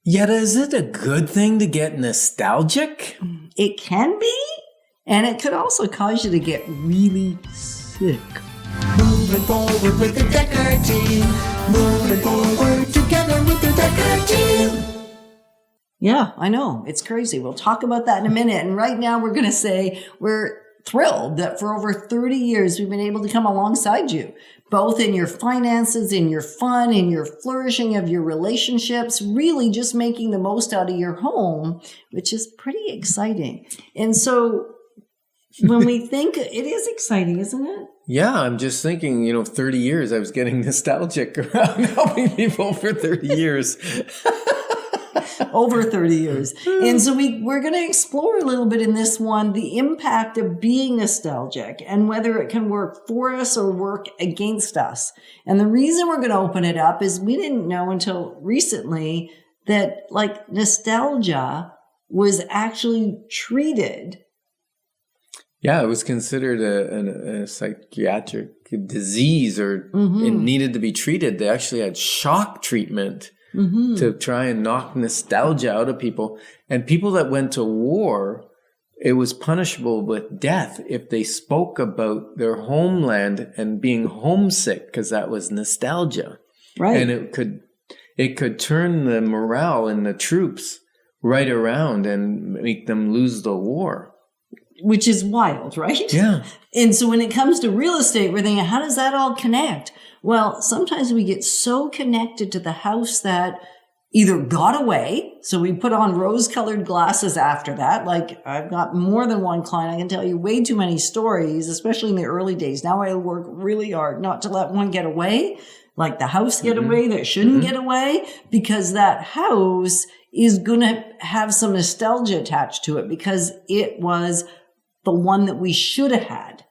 Yet, is it a good thing to get nostalgic? It can be, and it could also cause you to get really sick. Moving forward with the Decker team. Moving forward together with the Decker team. Yeah, I know. It's crazy. We'll talk about that in a minute. And right now we're going to say we're thrilled that for over 30 years we've been able to come alongside you, both in your finances, in your fun, in your flourishing of your relationships, really just making the most out of your home, which is pretty exciting. And so when we think, it is exciting, isn't it? Yeah, I'm just thinking, 30 years, I was getting nostalgic around helping people for 30 years. Over 30 years. And so we're going to explore a little bit in this one, the impact of being nostalgic and whether it can work for us or work against us. And the reason we're going to open it up is we didn't know until recently that nostalgia was actually treated. Yeah, it was considered a psychiatric disease, or it needed to be treated. They actually had shock treatment to try and knock nostalgia out of people. And people that went to war, it was punishable with death if they spoke about their homeland and being homesick, because that was nostalgia. Right. And it could turn the morale in the troops right around and make them lose the war. Which is wild, right? Yeah. And so when it comes to real estate, we're thinking, how does that all connect? Well, sometimes we get so connected to the house that either got away. So we put on rose-colored glasses after that. Like, I've got more than one client. I can tell you way too many stories, especially in the early days. Now I work really hard not to let one get away, like the house get away that shouldn't get away, because that house is going to have some nostalgia attached to it because it was the one that we should have had.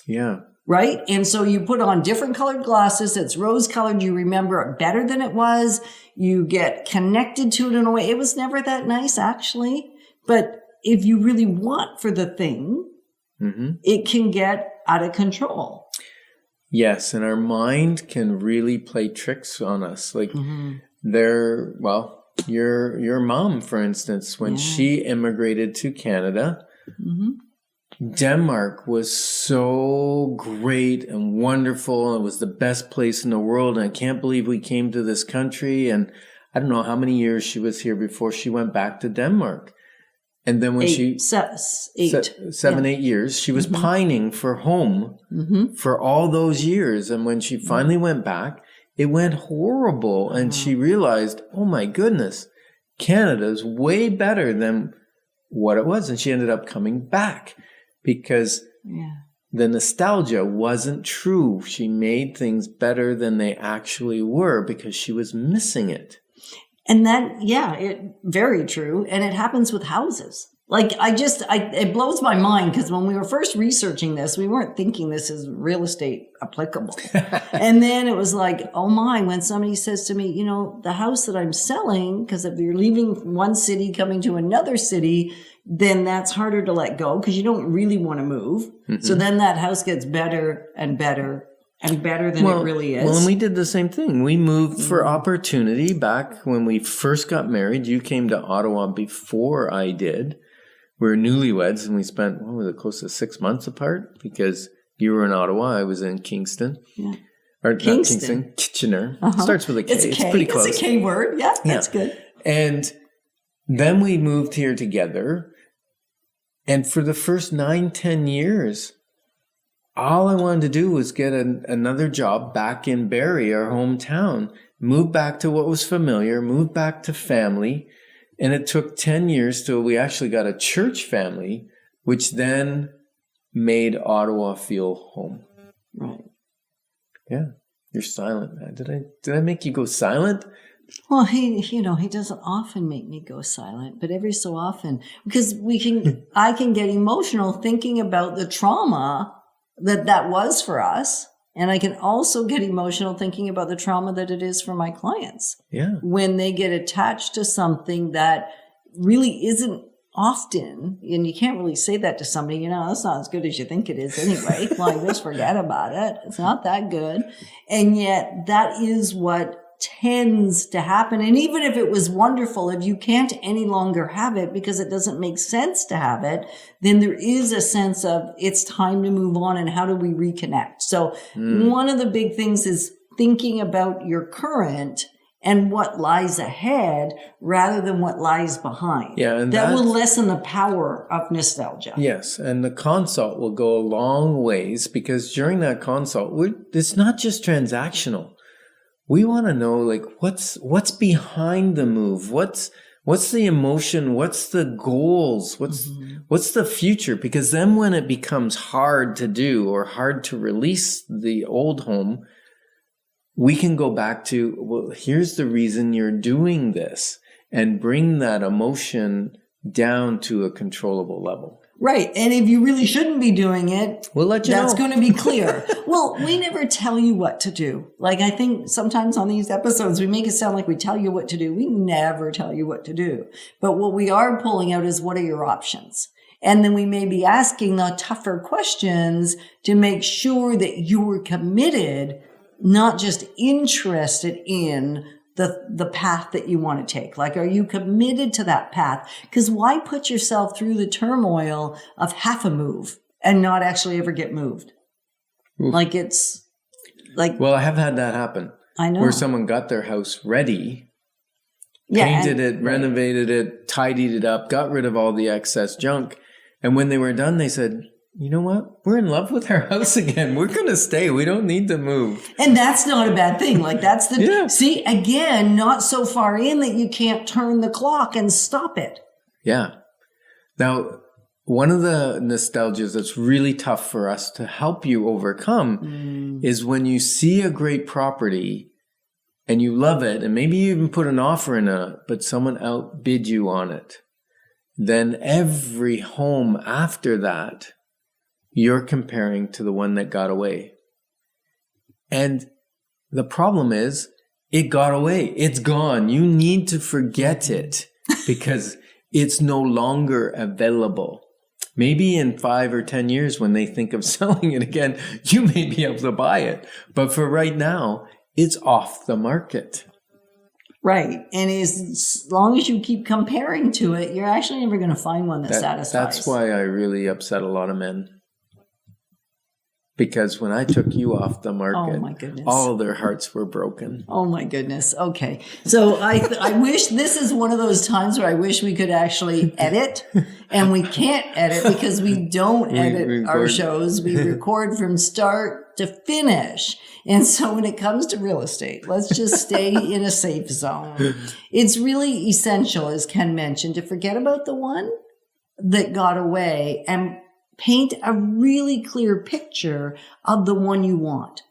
Yeah. Right? And so you put on different colored glasses. It's rose colored. You remember it better than it was. You get connected to it in a way. It was never that nice, actually. But if you really want for the thing, it can get out of control. Yes. And our mind can really play tricks on us. Like your mom, for instance, when she immigrated to Canada, Denmark was so great and wonderful. It was the best place in the world. And I can't believe we came to this country. And I don't know how many years she was here before she went back to Denmark. And then when 8 years, she was pining for home for all those years. And when she finally went back, it went horrible. And she realized, oh my goodness, Canada's way better than what it was. And she ended up coming back. Because the nostalgia wasn't true. She made things better than they actually were because she was missing it. And that, very true. And it happens with houses. Like, it blows my mind because when we were first researching this, we weren't thinking this is real estate applicable. And then it was like, oh my, when somebody says to me, the house that I'm selling, because if you're leaving one city, coming to another city, then that's harder to let go because you don't really want to move. So then that house gets better and better and better than it really is. Well, and we did the same thing. We moved for opportunity back when we first got married. You came to Ottawa before I did. We were newlyweds and we spent, close to 6 months apart because you were in Ottawa. I was in Kingston. Yeah. Or not Kingston, Kitchener. Starts with a K. It's pretty close. It's a K word. Yeah, that's good. And then we moved here together. And for the first 9-10 years, all I wanted to do was get another job back in Barrie, our hometown, move back to what was familiar, move back to family. And it took 10 years till we actually got a church family, which then made Ottawa feel home. Right. Yeah. You're silent, man. Did I make you go silent? Well, he doesn't often make me go silent, but every so often, because I can get emotional thinking about the trauma that was for us. And I can also get emotional thinking about the trauma that it is for my clients. Yeah. When they get attached to something that really isn't often, and you can't really say that to somebody, that's not as good as you think it is anyway. Like, just forget about it. It's not that good. And yet that is what tends to happen. And even if it was wonderful, if you can't any longer have it because it doesn't make sense to have it, then there is a sense of it's time to move on and how do we reconnect? So one of the big things is thinking about your current and what lies ahead rather than what lies behind. Yeah, and that will lessen the power of nostalgia. Yes, and the consult will go a long ways because during that consult, it's not just transactional. We want to know like what's behind the move, what's the emotion, what's the goals, what's the future? Because then when it becomes hard to do or hard to release the old home, we can go back to, well, here's the reason you're doing this and bring that emotion down to a controllable level. Right. And if you really shouldn't be doing it, we'll let you know. That's going to be clear. Well, we never tell you what to do. Like I think sometimes on these episodes, we make it sound like we tell you what to do. We never tell you what to do. But what we are pulling out is what are your options? And then we may be asking the tougher questions to make sure that you're committed, not just interested in the path that you want to take. Like, are you committed to that path? Because why put yourself through the turmoil of half a move and not actually ever get moved? Oof. Like it's like... Well, I have had that happen. I know. Where someone got their house ready, painted it, renovated it, tidied it up, got rid of all the excess junk. And when they were done, they said, you know what? We're in love with our house again. We're going to stay. We don't need to move. And that's not a bad thing. Like that's the, see, again, not so far in that you can't turn the clock and stop it. Yeah. Now, one of the nostalgias that's really tough for us to help you overcome is when you see a great property and you love it, and maybe you even put an offer in it, but someone outbid you on it. Then every home after that, you're comparing to the one that got away. And the problem is, it got away. It's gone. You need to forget it because it's no longer available. Maybe in 5 or 10 years when they think of selling it again, you may be able to buy it. But for right now, it's off the market. Right. And as long as you keep comparing to it, you're actually never going to find one that satisfies. That's why I really upset a lot of men. Because when I took you off the market, oh my goodness, all their hearts were broken. Oh my goodness. Okay. So I wish this is one of those times where I wish we could actually edit, and we can't edit because we don't edit our shows. We record from start to finish. And so when it comes to real estate, let's just stay in a safe zone. It's really essential, as Ken mentioned, to forget about the one that got away and paint a really clear picture of the one you want.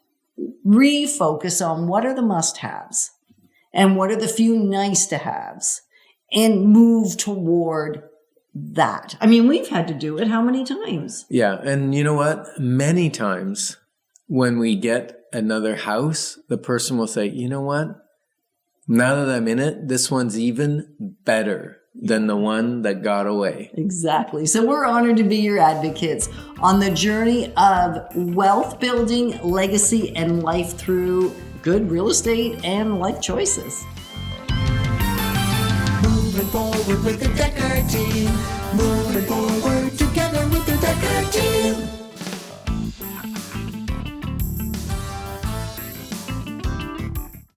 Refocus on what are the must-haves and what are the few nice-to-haves and move toward that. I mean, we've had to do it how many times? Yeah. And you know what? Many times when we get another house, the person will say, you know what? Now that I'm in it, this one's even better than the one that got away. Exactly. So we're honored to be your advocates on the journey of wealth building, legacy, and life through good real estate and life choices. Moving forward with the Decker team. Moving forward together with the Decker team.